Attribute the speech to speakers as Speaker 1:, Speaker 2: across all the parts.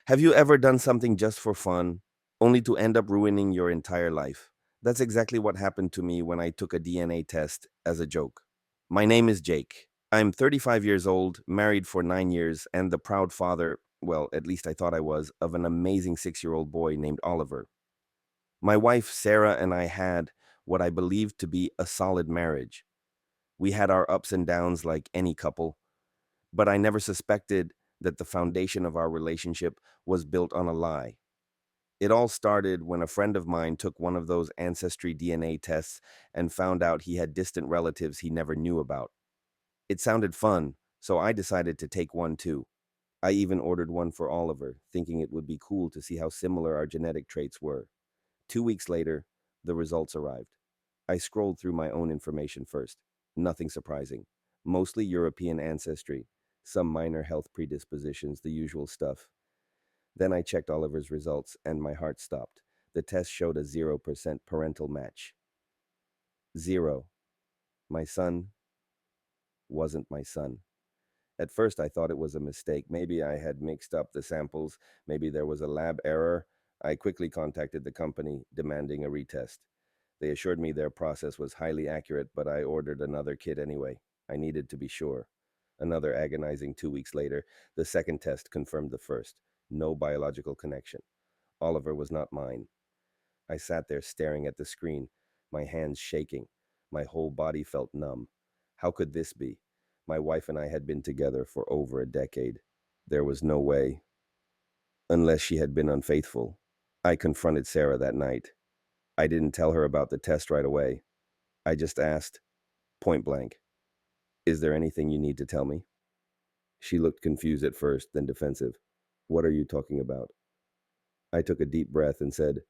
Speaker 1: Have you ever done something just for fun, only to end up ruining your entire life? That's exactly what happened to me when I took a DNA test as a joke. My name is Jake. I'm 35 years old, married for 9 years, and the proud father, well, at least I thought I was, of an amazing 6-year-old boy named Oliver. My wife, Sarah, and I had what I believed to be a solid marriage. We had our ups and downs like any couple, but I never suspected that the foundation of our relationship was built on a lie. It all started when a friend of mine took one of those ancestry DNA tests and found out he had distant relatives he never knew about. It sounded fun, so I decided to take one too. I even ordered one for Oliver, thinking it would be cool to see how similar our genetic traits were. 2 weeks later, the results arrived. I scrolled through my own information first. Nothing surprising. Mostly European ancestry, some minor health predispositions, the usual stuff. Then I checked Oliver's results and my heart stopped. The test showed a 0% parental match. Zero. My son wasn't my son. At first, I thought it was a mistake. Maybe I had mixed up the samples. Maybe there was a lab error. I quickly contacted the company, demanding a retest. They assured me their process was highly accurate, but I ordered another kit anyway. I needed to be sure. Another agonizing 2 weeks later, the second test confirmed the first. No biological connection. Oliver was not mine. I sat there staring at the screen, my hands shaking. My whole body felt numb. How could this be? My wife and I had been together for over a decade. There was no way, unless she had been unfaithful. I confronted Sarah that night. I didn't tell her about the test right away. I just asked, point blank, "Is there anything you need to tell me?" She looked confused at first, then defensive. "What are you talking about?" I took a deep breath and said,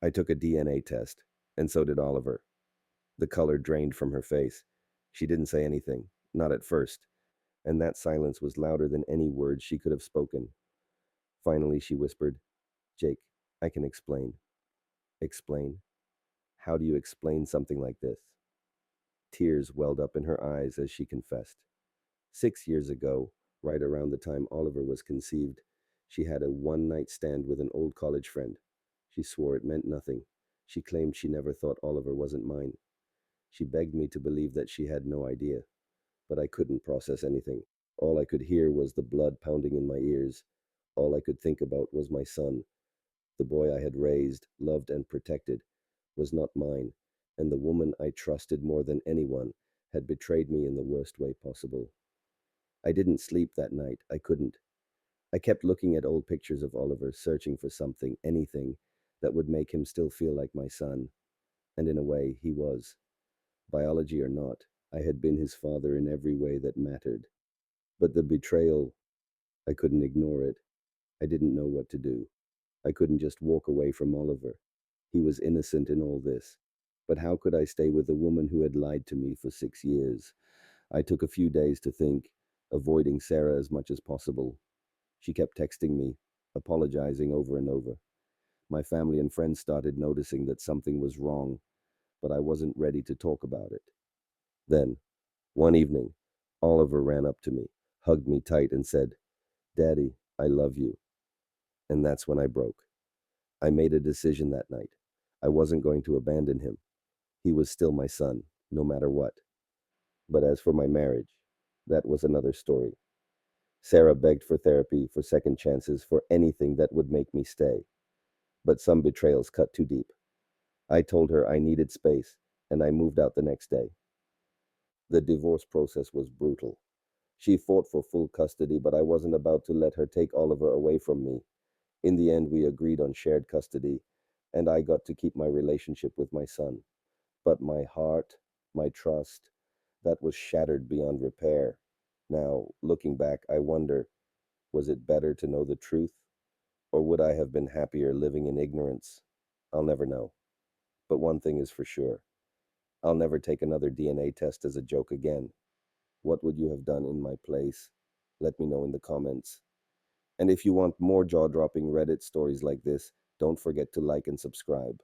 Speaker 1: "I took a DNA test, and so did Oliver." The color drained from her face. She didn't say anything, not at first, and that silence was louder than any words she could have spoken. Finally, she whispered, "Jake, I can explain." "Explain? How do you explain something like this?" Tears welled up in her eyes as she confessed. 6 years ago, right around the time Oliver was conceived, she had a one night stand with an old college friend. She swore it meant nothing. She claimed she never thought Oliver wasn't mine. She begged me to believe that she had no idea, but I couldn't process anything. All I could hear was the blood pounding in my ears. All I could think about was my son. The boy I had raised, loved, and protected was not mine, and the woman I trusted more than anyone had betrayed me in the worst way possible. I didn't sleep that night. I couldn't. I kept looking at old pictures of Oliver, searching for something, anything, that would make him still feel like my son. And in a way, he was. Biology or not, I had been his father in every way that mattered. But the betrayal, I couldn't ignore it. I didn't know what to do. I couldn't just walk away from Oliver. He was innocent in all this. But how could I stay with a woman who had lied to me for 6 years? I took a few days to think, avoiding Sarah as much as possible. She kept texting me, apologizing over and over. My family and friends started noticing that something was wrong, but I wasn't ready to talk about it. Then, one evening, Oliver ran up to me, hugged me tight, and said, "Daddy, I love you." And that's when I broke. I made a decision that night. I wasn't going to abandon him. He was still my son, no matter what. But as for my marriage, that was another story. Sarah begged for therapy, for second chances, for anything that would make me stay. But some betrayals cut too deep. I told her I needed space, and I moved out the next day. The divorce process was brutal. She fought for full custody, but I wasn't about to let her take Oliver away from me. In the end, we agreed on shared custody, and I got to keep my relationship with my son. But my heart, my trust, that was shattered beyond repair. Now, looking back, I wonder, was it better to know the truth, or would I have been happier living in ignorance? I'll never know. But one thing is for sure, I'll never take another DNA test as a joke again. What would you have done in my place? Let me know in the comments. And if you want more jaw dropping Reddit stories like this, don't forget to like and subscribe.